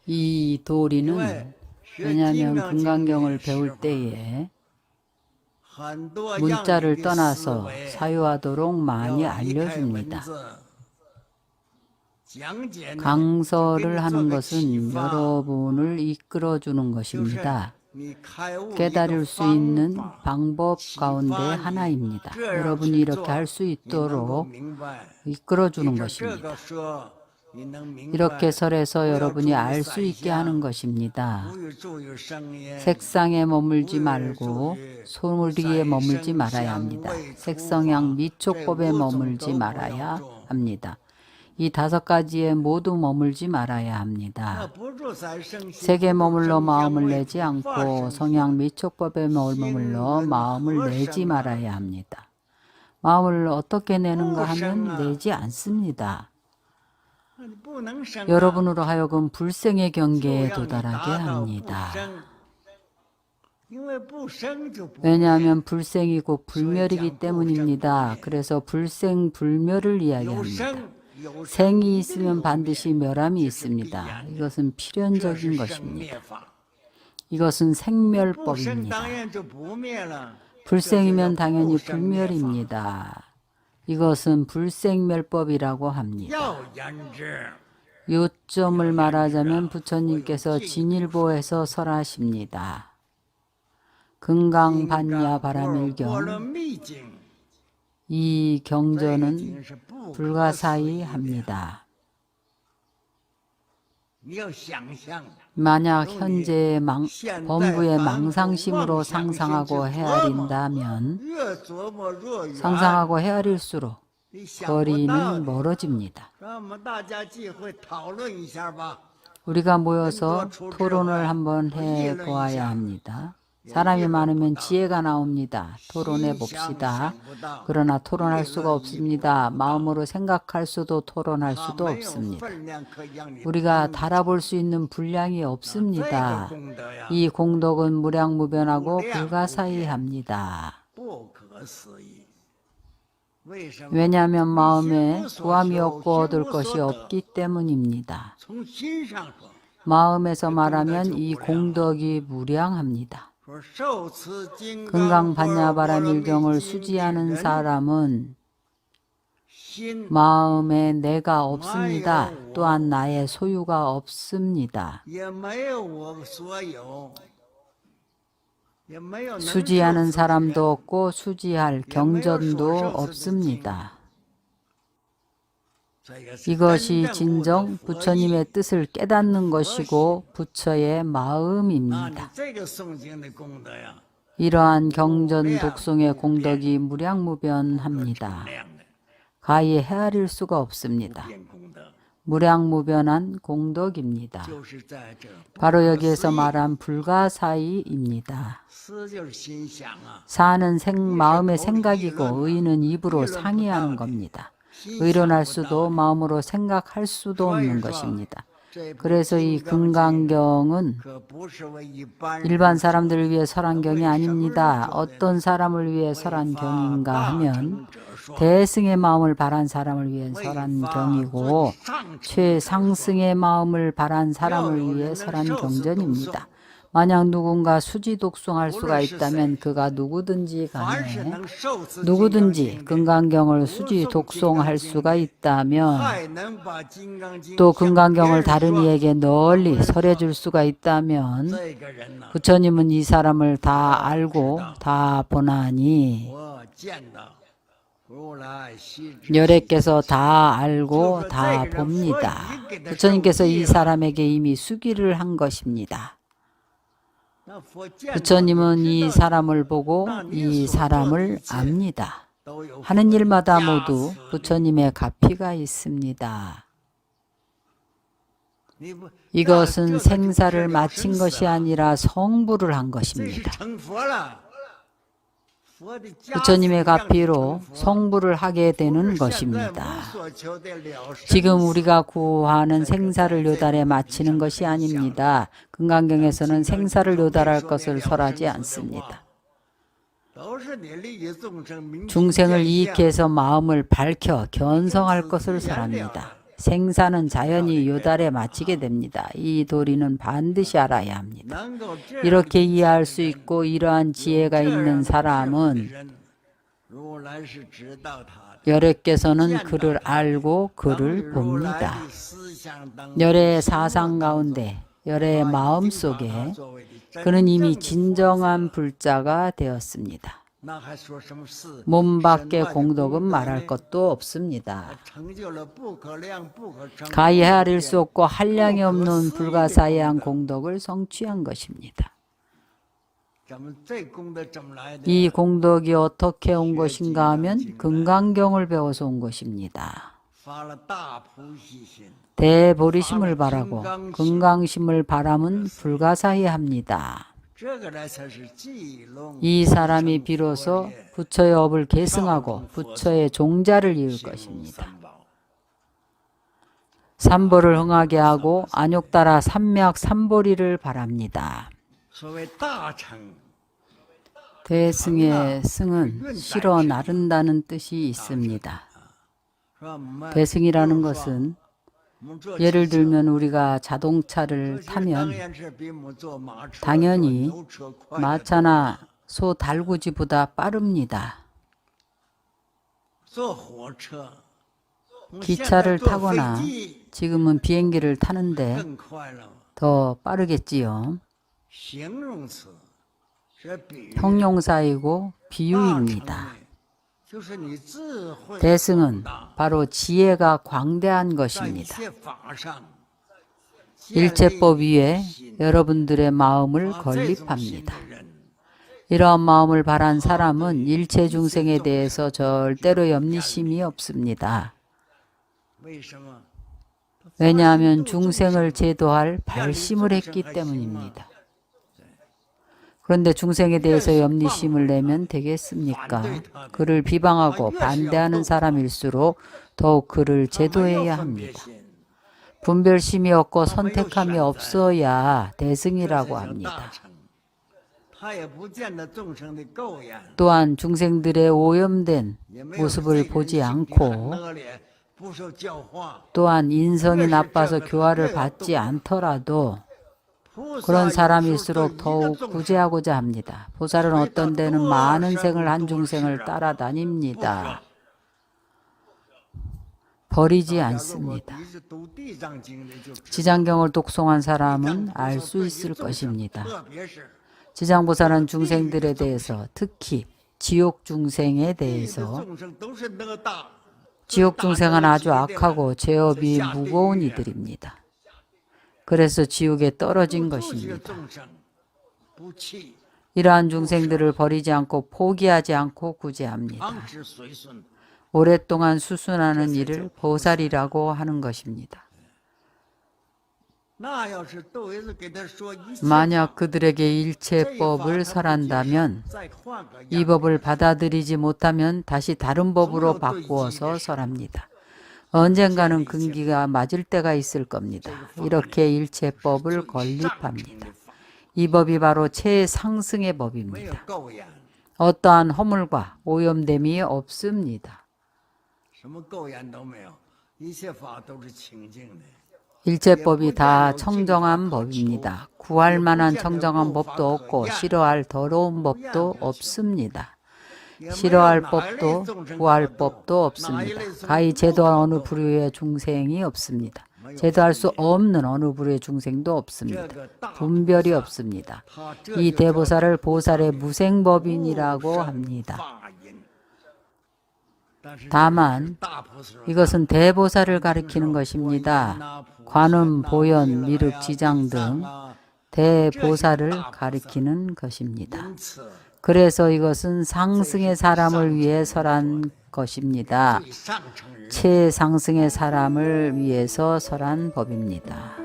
이 도리는 왜냐하면 금강경을 배울 때에 문자를 떠나서 사유하도록 많이 알려줍니다. 강설을 하는 것은 여러분을 이끌어주는 것입니다. 깨달을 수 있는 방법 가운데 하나입니다. 여러분이 이렇게 할 수 있도록 이끌어주는 것입니다. 이렇게 설해서 여러분이 알 수 있게 하는 것입니다. 색상에 머물지 말고 소리에 머물지 말아야 합니다. 색성향 미촉법에 머물지 말아야 합니다. 이 5가지에 모두 머물지 말아야 합니다. 색에 머물러 마음을 내지 않고 성향 미촉법에 머물러 마음을 내지 말아야 합니다. 마음을 어떻게 내는가 하면 내지 않습니다. 여러분으로 하여금 불생의 경계에 도달하게 합니다. 왜냐하면 불생이 곧 불멸이기 때문입니다. 그래서 불생 불멸을 이야기합니다. 생이 있으면 반드시 멸함이 있습니다. 이것은 필연적인 것입니다. 이것은 생멸법입니다. 불생이면 당연히 불멸입니다. 이것은 불생멸법이라고 합니다. 요점을 말하자면 부처님께서 진일보에서 설하십니다. 금강반야바라밀경 이 경전은 불가사의합니다. 만약 현재의 범부의 망상심으로 상상하고 헤아린다면 상상하고 헤아릴수록 거리는 멀어집니다. 우리가 모여서 토론을 한번 해보아야 합니다. 사람이 많으면 지혜가 나옵니다. 토론해 봅시다. 그러나 토론할 수가 없습니다. 마음으로 생각할 수도 토론할 수도 없습니다. 우리가 달아볼 수 있는 분량이 없습니다. 이 공덕은 무량무변하고 불가사의합니다. 왜냐하면 마음에 구함이 없고 얻을 것이 없기 때문입니다. 마음에서 말하면 이 공덕이 무량합니다. 금강반야바라밀경을 수지하는 사람은 마음에 내가 없습니다. 또한 나의 소유가 없습니다. 수지하는 사람도 없고 수지할 경전도 없습니다. 이것이 진정 부처님의 뜻을 깨닫는 것이고 부처의 마음입니다. 이러한 경전 독송의 공덕이 무량무변합니다. 가히 헤아릴 수가 없습니다. 무량무변한 공덕입니다. 바로 여기에서 말한 불가사의입니다. 사는 마음의 생각이고 의는 입으로 상의하는 겁니다. 의론할 수도 마음으로 생각할 수도 없는 것입니다. 그래서 이 금강경은 일반 사람들을 위해 설한 경이 아닙니다. 어떤 사람을 위해 설한 경인가 하면 대승의 마음을 바란 사람을 위해 설한 경이고 최상승의 마음을 바란 사람을 위해 설한 경전입니다. 만약 누군가 수지 독송할 수가 있다면 그가 누구든지 간에 누구든지 금강경을 수지 독송할 수가 있다면 또 금강경을 다른 이에게 널리 설해줄 수가 있다면 부처님은 이 사람을 다 알고 다 보나니 열애께서 다 알고 다 봅니다. 부처님께서 이 사람에게 이미 수기를 한 것입니다. 부처님은 이 사람을 보고 이 사람을 압니다. 하는 일마다 모두 부처님의 가피가 있습니다. 이것은 생사를 마친 것이 아니라 성불을 한 것입니다. 부처님의 가피로 성불을 하게 되는 것입니다. 지금 우리가 구하는 생사를 요달에 마치는 것이 아닙니다. 금강경에서는 생사를 요달할 것을 설하지 않습니다. 중생을 이익해서 마음을 밝혀 견성할 것을 설합니다. 생사는 자연히 요달에 마치게 됩니다. 이 도리는 반드시 알아야 합니다. 이렇게 이해할 수 있고 이러한 지혜가 있는 사람은 열애께서는 그를 알고 그를 봅니다. 열애의 사상 가운데 열애의 마음 속에 그는 이미 진정한 불자가 되었습니다. 몸 밖의 공덕은 말할 것도 없습니다. 가히 헤아릴 수 없고 한량이 없는 불가사의한 공덕을 성취한 것입니다. 이 공덕이 어떻게 온 것인가 하면 금강경을 배워서 온 것입니다. 대보리심을 바라고 금강심을 바람은 불가사의합니다. 이 사람이 비로소 부처의 업을 계승하고 부처의 종자를 이을 것입니다. 삼보를 흥하게 하고 안욕따라 삼맥 삼보리를 바랍니다. 대승의 승은 실어 나른다는 뜻이 있습니다. 대승이라는 것은 예를 들면 우리가 자동차를 타면 당연히 마차나 소 달구지보다 빠릅니다. 기차를 타거나 지금은 비행기를 타는데 더 빠르겠지요. 형용사이고 비유입니다. 대승은 바로 지혜가 광대한 것입니다. 일체법 위에 여러분들의 마음을 건립합니다. 이러한 마음을 바란 사람은 일체 중생에 대해서 절대로 염리심이 없습니다. 왜냐하면 중생을 제도할 발심을 했기 때문입니다. 그런데 중생에 대해서 염리심을 내면 되겠습니까? 그를 비방하고 반대하는 사람일수록 더욱 그를 제도해야 합니다. 분별심이 없고 선택함이 없어야 대승이라고 합니다. 또한 중생들의 오염된 모습을 보지 않고 또한 인성이 나빠서 교화를 받지 않더라도 그런 사람일수록 더욱 구제하고자 합니다. 보살은 어떤 데는 많은 생을 한 중생을 따라다닙니다. 버리지 않습니다. 지장경을 독송한 사람은 알 수 있을 것입니다. 지장보살은 중생들에 대해서 특히 지옥 중생에 대해서 지옥 중생은 아주 악하고 죄업이 무거운 이들입니다. 그래서 지옥에 떨어진 것입니다. 이러한 중생들을 버리지 않고 포기하지 않고 구제합니다. 오랫동안 수순하는 일을 보살이라고 하는 것입니다. 만약 그들에게 일체법을 설한다면 이 법을 받아들이지 못하면 다시 다른 법으로 바꾸어서 설합니다. 언젠가는 근기가 맞을 때가 있을 겁니다. 이렇게 일체법을 건립합니다. 이 법이 바로 최상승의 법입니다. 어떠한 허물과 오염됨이 없습니다. 일체법이 다 청정한 법입니다. 구할 만한 청정한 법도 없고 싫어할 더러운 법도 없습니다. 싫어할 법도 구할 법도 없습니다. 가히 제도할 어느 부류의 중생이 없습니다. 제도할 수 없는 어느 부류의 중생도 없습니다. 분별이 없습니다. 이 대보살을 보살의 무생법인이라고 합니다. 다만 이것은 대보살을 가리키는 것입니다. 관음, 보현, 미륵, 지장 등 대보살을 가리키는 것입니다. 그래서 이것은 상승의 사람을 위해 설한 것입니다. 최상승의 사람을 위해서 설한 법입니다.